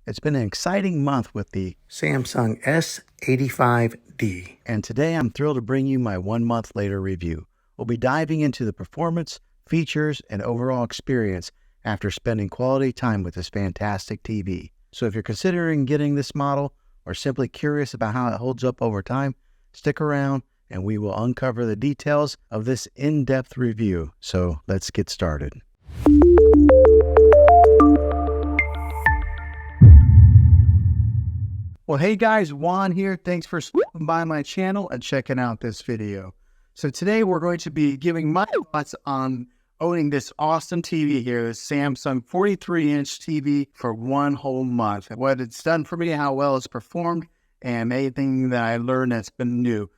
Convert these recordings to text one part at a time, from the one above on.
It's been an exciting month with the Samsung S85D, and today I'm thrilled to bring you my 1 month later review. We'll be diving into the performance, features, and overall experience after spending quality time with this fantastic TV. So if you're considering getting this model or simply curious about how it holds up over time, stick around and we will uncover the details of this in-depth review. So let's get started. Well, hey guys, Juan here. Thanks for stopping by my channel and checking out this video. So today we're going to be giving my thoughts on owning this awesome TV here, this Samsung 43-inch TV for 1 whole month. What it's done for me, how well it's performed, and anything that I learned that's been new.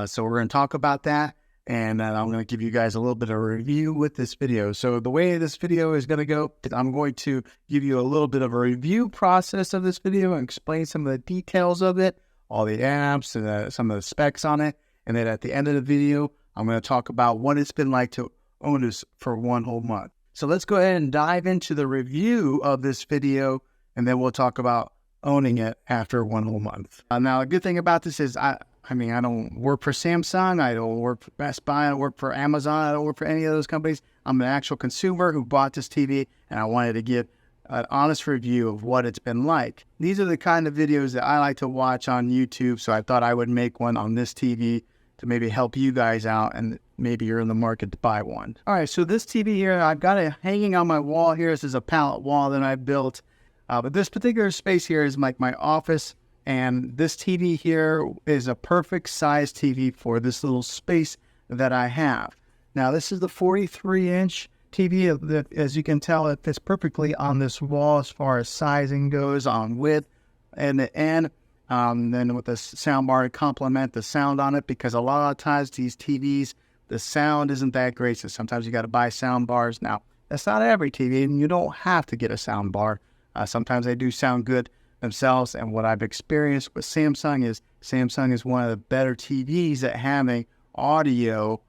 So we're going to talk about that, and I'm going to give you guys a little bit of a review with this video. So the way this video is going to go, I'm going to give you a little bit of a review process of this video and explain some of the details of it, all the apps, and some of the specs on it. And then at the end of the video, I'm going to talk about what it's been like to own this for 1 whole month. So let's go ahead and dive into the review of this video, and then we'll talk about owning it after 1 whole month. Now, the good thing about this is I don't work for Samsung, I don't work for Best Buy, I don't work for Amazon, I don't work for any of those companies. I'm an actual consumer who bought this TV, and I wanted to give an honest review of what it's been like. These are the kind of videos that I like to watch on YouTube, so I thought I would make one on this TV to maybe help you guys out, and maybe you're in the market to buy one. All right, so this TV here, I've got it hanging on my wall here. This is a pallet wall that I built, but this particular space here is like my office. And this TV here is a perfect size TV for this little space that I have. Now, this is the 43-inch TV that, as you can tell, it fits perfectly on this wall as far as sizing goes, on width and the end. Then with the sound bar to complement the sound on it, because a lot of times these TVs, the sound isn't that great. So sometimes you got to buy sound bars. Now, that's not every TV, and you don't have to get a sound bar. Sometimes they do sound good themselves, and what I've experienced with Samsung is one of the better TVs at having audio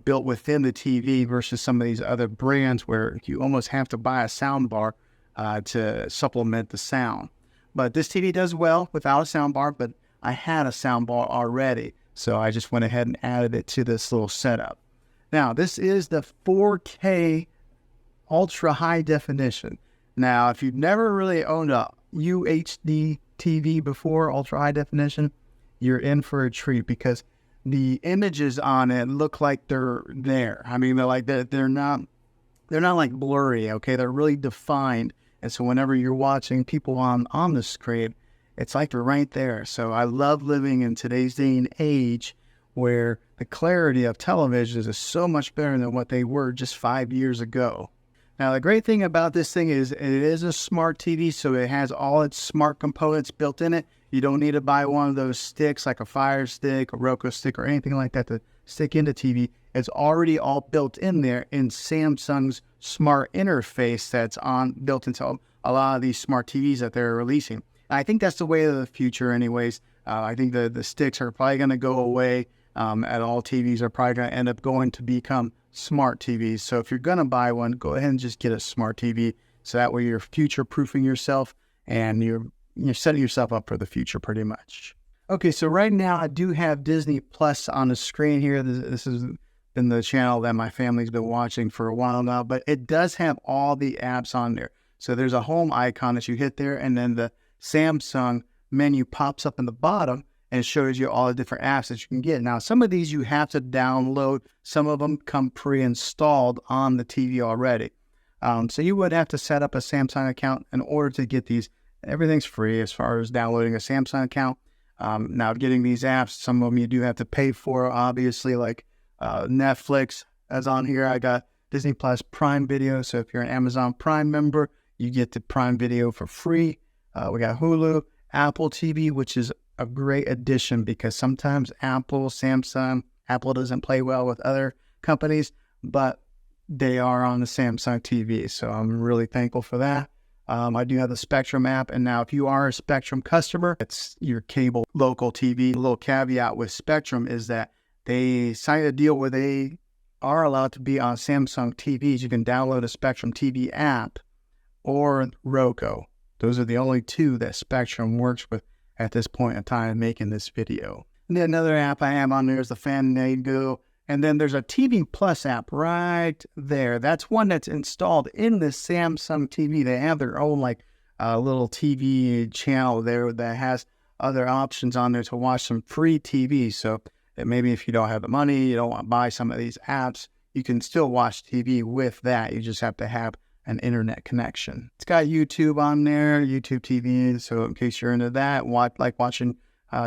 built within the TV versus some of these other brands where you almost have to buy a sound bar to supplement the sound. But this TV does well without a sound bar, but I had a sound bar already, so I just went ahead and added it to this little setup. Now, this is the 4K ultra high definition. Now, if you've never really owned a UHD TV before, ultra high definition, you're in for a treat, because the images on it look like they're there. I mean, they're not like blurry, okay? They're really defined. And so whenever you're watching people on the screen, it's like they're right there. So I love living in today's day and age where the clarity of televisions is so much better than what they were just 5 years ago. Now, the great thing about this thing is it is a smart TV, so it has all its smart components built in it. You don't need to buy one of those sticks like a Fire Stick, a Roku stick, or anything like that to stick into TV. It's already all built in there in Samsung's smart interface that's built into a lot of these smart TVs that they're releasing. And I think that's the way of the future anyways. I think the sticks are probably going to go away, and all TVs are probably going to end up going to become smart TVs. So if you're going to buy one, go ahead and just get a smart TV. So that way you're future-proofing yourself and you're setting yourself up for the future pretty much. Okay, so right now I do have Disney Plus on the screen here. This has been the channel that my family's been watching for a while now, but it does have all the apps on there. So there's a home icon that you hit there, and then the Samsung menu pops up in the bottom and shows you all the different apps that you can get. Now, some of these you have to download. Some of them come pre-installed on the TV already. So you would have to set up a Samsung account in order to get these. Everything's free as far as downloading a Samsung account. Now, getting these apps, some of them you do have to pay for, obviously, like Netflix. As on here, I got Disney Plus Prime Video. So if you're an Amazon Prime member, you get the Prime Video for free. We got Hulu, Apple TV, which is a great addition, because sometimes Apple doesn't play well with other companies, but they are on the Samsung TV. So I'm really thankful for that. I do have the Spectrum app, and now if you are a Spectrum customer, it's your cable local TV. A little caveat with Spectrum is that they signed a deal where they are allowed to be on Samsung TVs. You can download a Spectrum TV app or Roku. Those are the only two that Spectrum works with at this point in time making this video. And then another app I have on there is the Fandango. And then there's a TV Plus app right there. That's one that's installed in the Samsung TV. They have their own little TV channel there that has other options on there to watch some free TV. So that maybe if you don't have the money, you don't want to buy some of these apps, you can still watch TV with that. You just have to have an internet connection. It's got YouTube on there, YouTube TV. So in case you're into that, watching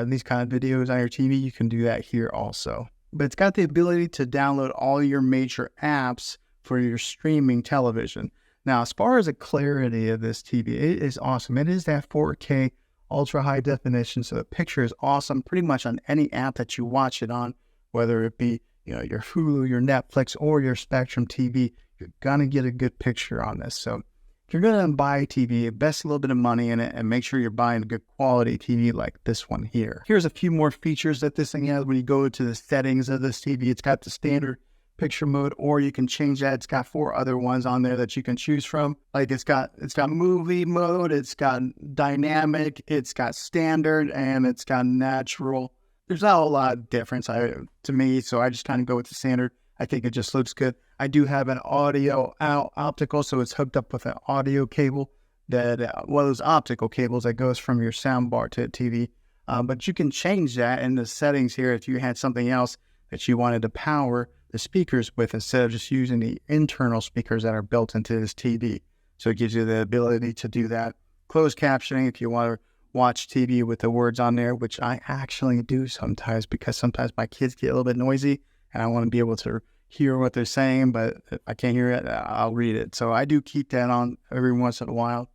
these kind of videos on your TV, you can do that here also. But it's got the ability to download all your major apps for your streaming television. Now, as far as the clarity of this TV, it is awesome. It is that 4K ultra high definition, so the picture is awesome pretty much on any app that you watch it on, whether it be your Hulu, your Netflix, or your Spectrum TV. You're gonna get a good picture on this. So if you're gonna buy a TV, invest a little bit of money in it and make sure you're buying a good quality TV like this one here. Here's a few more features that this thing has. When you go to the settings of this TV, it's got the standard picture mode, or you can change that. It's got 4 other ones on there that you can choose from. Like it's got movie mode, it's got dynamic, it's got standard, and it's got natural. There's not a lot of difference to me, so I just kind of go with the standard. I think it just looks good. I do have an audio optical, so it's hooked up with an audio cable, that one of those optical cables that goes from your sound bar to the TV. But you can change that in the settings here if you had something else that you wanted to power the speakers with instead of just using the internal speakers that are built into this TV. So it gives you the ability to do that. Closed captioning if you want to watch TV with the words on there, which I actually do sometimes because sometimes my kids get a little bit noisy and I want to be able to hear what they're saying, but if I can't hear it, I'll read it. So I do keep that on every once in a while.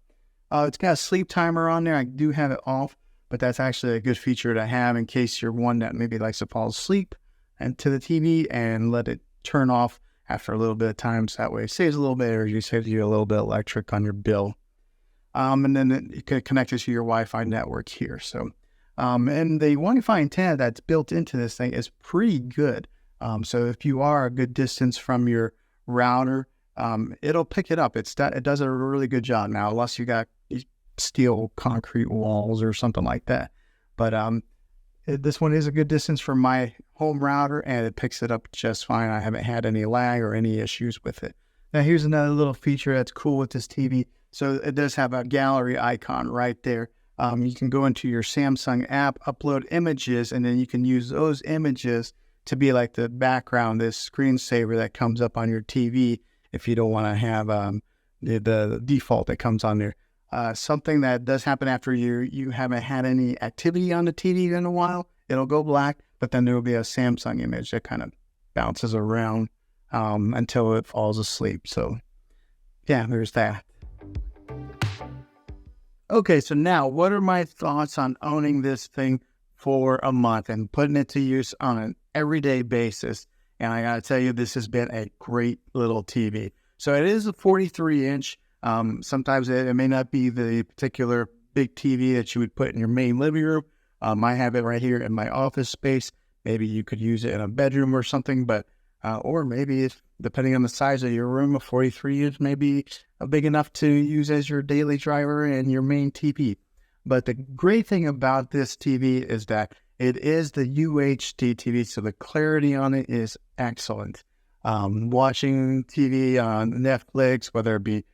It's got a sleep timer on there. I do have it off, but that's actually a good feature to have in case you're one that maybe likes to fall asleep and to the TV and let it turn off after a little bit of time. So that way it saves a little bit of energy, saves you a little bit of electric on your bill. And then you can connect it to your Wi-Fi network here. So, and the Wi-Fi antenna that's built into this thing is pretty good. So if you are a good distance from your router, it'll pick it up. It does a really good job. Now, unless you got steel concrete walls or something like that. But this one is a good distance from my home router, and it picks it up just fine. I haven't had any lag or any issues with it. Now, here's another little feature that's cool with this TV. So it does have a gallery icon right there. You can go into your Samsung app, upload images, and then you can use those images to be like the background, this screensaver that comes up on your TV if you don't want to have the default that comes on there. Something that does happen after you haven't had any activity on the TV in a while, it'll go black, but then there will be a Samsung image that kind of bounces around until it falls asleep. So yeah, there's that. Okay, so now what are my thoughts on owning this thing for a month and putting it to use on an everyday basis? And I gotta tell you, this has been a great little TV. So it is a 43-inch. Sometimes it may not be the particular big TV that you would put in your main living room. I have it right here in my office space. Maybe you could use it in a bedroom or something, but or maybe depending on the size of your room, a 43 inch may be big enough to use as your daily driver and your main TV. But the great thing about this TV is that it is the UHD TV, so the clarity on it is excellent. Watching TV on Netflix, whether it be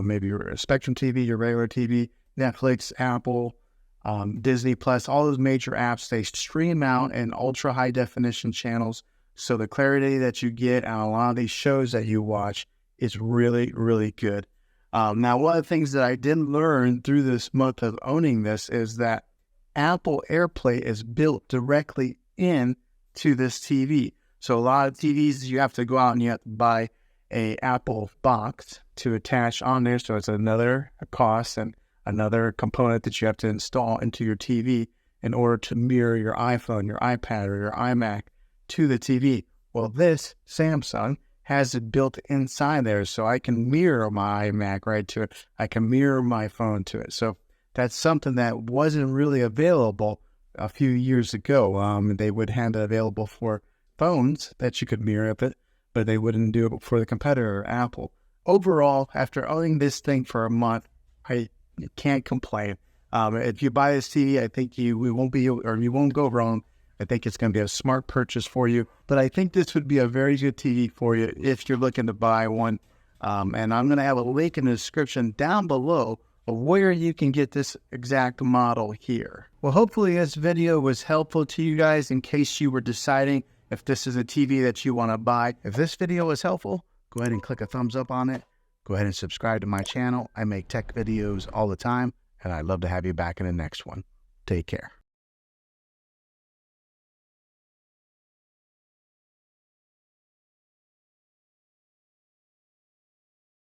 maybe your Spectrum TV, your regular TV, Netflix, Apple, Disney Plus, all those major apps, they stream out in ultra high definition channels. So the clarity that you get on a lot of these shows that you watch is really, really good. Now, one of the things that I did learn through this month of owning this is that Apple AirPlay is built directly into this TV. So a lot of TVs, you have to go out and you have to buy a Apple box to attach on there. So it's another cost and another component that you have to install into your TV in order to mirror your iPhone, your iPad, or your iMac to the TV. Well, this Samsung has it built inside there, so I can mirror my iMac right to it. I can mirror my phone to it. So that's something that wasn't really available a few years ago. They would have it available for phones that you could mirror it, but they wouldn't do it for the competitor, Apple. Overall, after owning this thing for a month, I You can't complain. If you buy this TV, I think you won't go wrong. I think it's going to be a smart purchase for you. But I think this would be a very good TV for you if you're looking to buy one. And I'm going to have a link in the description down below of where you can get this exact model here. Well, hopefully this video was helpful to you guys in case you were deciding if this is a TV that you want to buy. If this video was helpful, go ahead and click a thumbs up on it. Go ahead and subscribe to my channel. I make tech videos all the time, and I'd love to have you back in the next one. Take care.